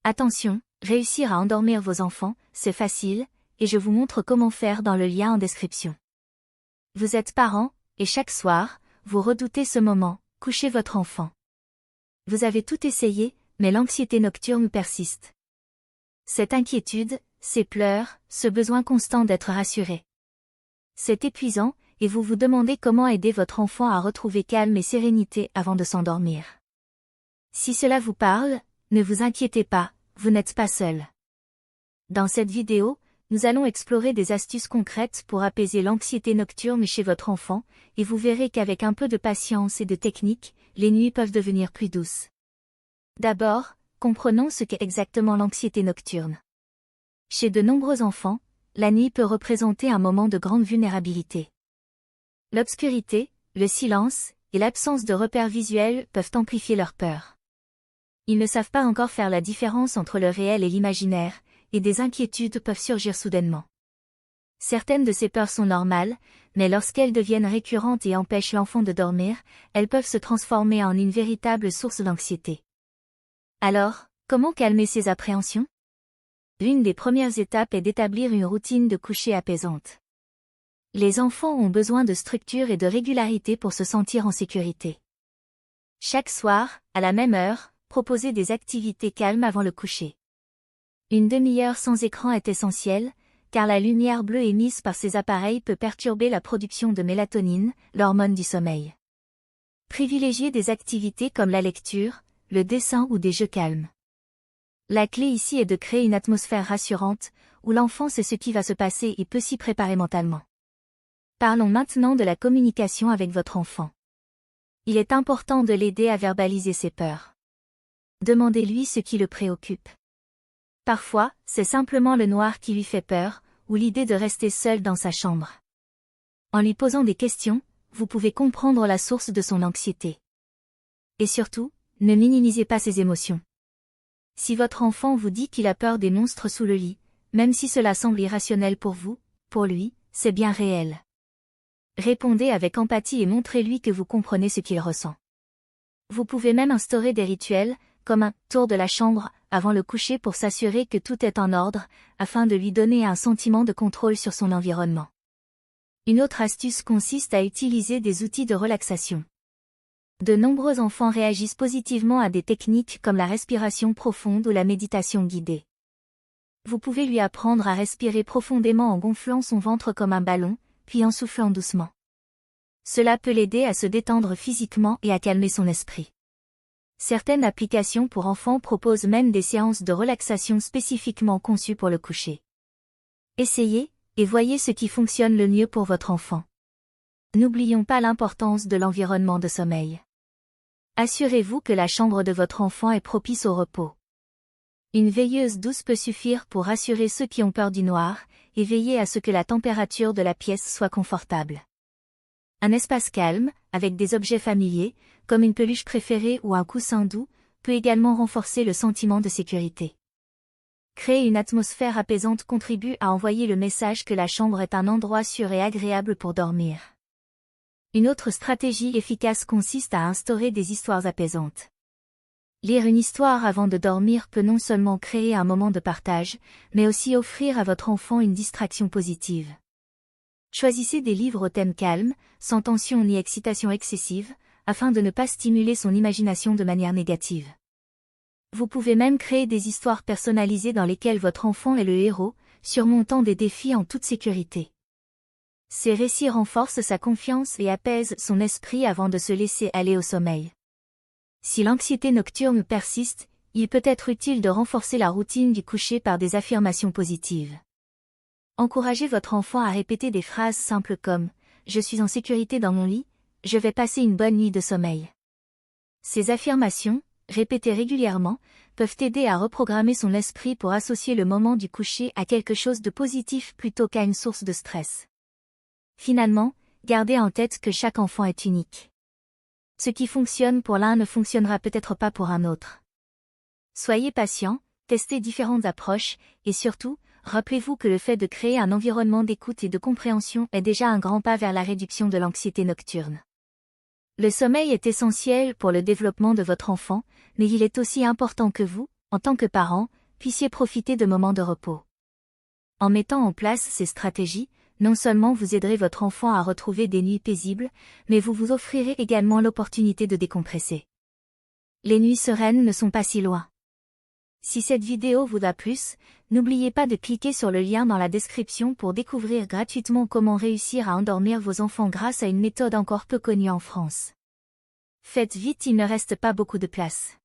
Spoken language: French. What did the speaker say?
Attention, réussir à endormir vos enfants, c'est facile, et je vous montre comment faire dans le lien en description. Vous êtes parent, et chaque soir, vous redoutez ce moment, couchez votre enfant. Vous avez tout essayé, mais l'anxiété nocturne persiste. Cette inquiétude, ces pleurs, ce besoin constant d'être rassuré. C'est épuisant, et vous vous demandez comment aider votre enfant à retrouver calme et sérénité avant de s'endormir. Si cela vous parle, ne vous inquiétez pas, vous n'êtes pas seul. Dans cette vidéo, nous allons explorer des astuces concrètes pour apaiser l'anxiété nocturne chez votre enfant, et vous verrez qu'avec un peu de patience et de technique, les nuits peuvent devenir plus douces. D'abord, comprenons ce qu'est exactement l'anxiété nocturne. Chez de nombreux enfants, la nuit peut représenter un moment de grande vulnérabilité. L'obscurité, le silence, et l'absence de repères visuels peuvent amplifier leur peur. Ils ne savent pas encore faire la différence entre le réel et l'imaginaire, et des inquiétudes peuvent surgir soudainement. Certaines de ces peurs sont normales, mais lorsqu'elles deviennent récurrentes et empêchent l'enfant de dormir, elles peuvent se transformer en une véritable source d'anxiété. Alors, comment calmer ces appréhensions? L'une des premières étapes est d'établir une routine de coucher apaisante. Les enfants ont besoin de structure et de régularité pour se sentir en sécurité. Chaque soir, à la même heure, proposez des activités calmes avant le coucher. Une demi-heure sans écran est essentielle, car la lumière bleue émise par ces appareils peut perturber la production de mélatonine, l'hormone du sommeil. Privilégiez des activités comme la lecture, le dessin ou des jeux calmes. La clé ici est de créer une atmosphère rassurante, où l'enfant sait ce qui va se passer et peut s'y préparer mentalement. Parlons maintenant de la communication avec votre enfant. Il est important de l'aider à verbaliser ses peurs. Demandez-lui ce qui le préoccupe. Parfois, c'est simplement le noir qui lui fait peur, ou l'idée de rester seul dans sa chambre. En lui posant des questions, vous pouvez comprendre la source de son anxiété. Et surtout, ne minimisez pas ses émotions. Si votre enfant vous dit qu'il a peur des monstres sous le lit, même si cela semble irrationnel pour vous, pour lui, c'est bien réel. Répondez avec empathie et montrez-lui que vous comprenez ce qu'il ressent. Vous pouvez même instaurer des rituels, comme un « tour de la chambre » avant le coucher pour s'assurer que tout est en ordre, afin de lui donner un sentiment de contrôle sur son environnement. Une autre astuce consiste à utiliser des outils de relaxation. De nombreux enfants réagissent positivement à des techniques comme la respiration profonde ou la méditation guidée. Vous pouvez lui apprendre à respirer profondément en gonflant son ventre comme un ballon, puis en soufflant doucement. Cela peut l'aider à se détendre physiquement et à calmer son esprit. Certaines applications pour enfants proposent même des séances de relaxation spécifiquement conçues pour le coucher. Essayez, et voyez ce qui fonctionne le mieux pour votre enfant. N'oublions pas l'importance de l'environnement de sommeil. Assurez-vous que la chambre de votre enfant est propice au repos. Une veilleuse douce peut suffire pour rassurer ceux qui ont peur du noir, et veiller à ce que la température de la pièce soit confortable. Un espace calme, avec des objets familiers, comme une peluche préférée ou un coussin doux, peut également renforcer le sentiment de sécurité. Créer une atmosphère apaisante contribue à envoyer le message que la chambre est un endroit sûr et agréable pour dormir. Une autre stratégie efficace consiste à instaurer des histoires apaisantes. Lire une histoire avant de dormir peut non seulement créer un moment de partage, mais aussi offrir à votre enfant une distraction positive. Choisissez des livres au thème calme, sans tension ni excitation excessive, afin de ne pas stimuler son imagination de manière négative. Vous pouvez même créer des histoires personnalisées dans lesquelles votre enfant est le héros, surmontant des défis en toute sécurité. Ces récits renforcent sa confiance et apaisent son esprit avant de se laisser aller au sommeil. Si l'anxiété nocturne persiste, il peut être utile de renforcer la routine du coucher par des affirmations positives. Encouragez votre enfant à répéter des phrases simples comme « Je suis en sécurité dans mon lit, je vais passer une bonne nuit de sommeil ». Ces affirmations, répétées régulièrement, peuvent aider à reprogrammer son esprit pour associer le moment du coucher à quelque chose de positif plutôt qu'à une source de stress. Finalement, gardez en tête que chaque enfant est unique. Ce qui fonctionne pour l'un ne fonctionnera peut-être pas pour un autre. Soyez patient, testez différentes approches, et surtout, rappelez-vous que le fait de créer un environnement d'écoute et de compréhension est déjà un grand pas vers la réduction de l'anxiété nocturne. Le sommeil est essentiel pour le développement de votre enfant, mais il est aussi important que vous, en tant que parent, puissiez profiter de moments de repos. En mettant en place ces stratégies, non seulement vous aiderez votre enfant à retrouver des nuits paisibles, mais vous vous offrirez également l'opportunité de décompresser. Les nuits sereines ne sont pas si loin. Si cette vidéo vous a plu, n'oubliez pas de cliquer sur le lien dans la description pour découvrir gratuitement comment réussir à endormir vos enfants grâce à une méthode encore peu connue en France. Faites vite, il ne reste pas beaucoup de place.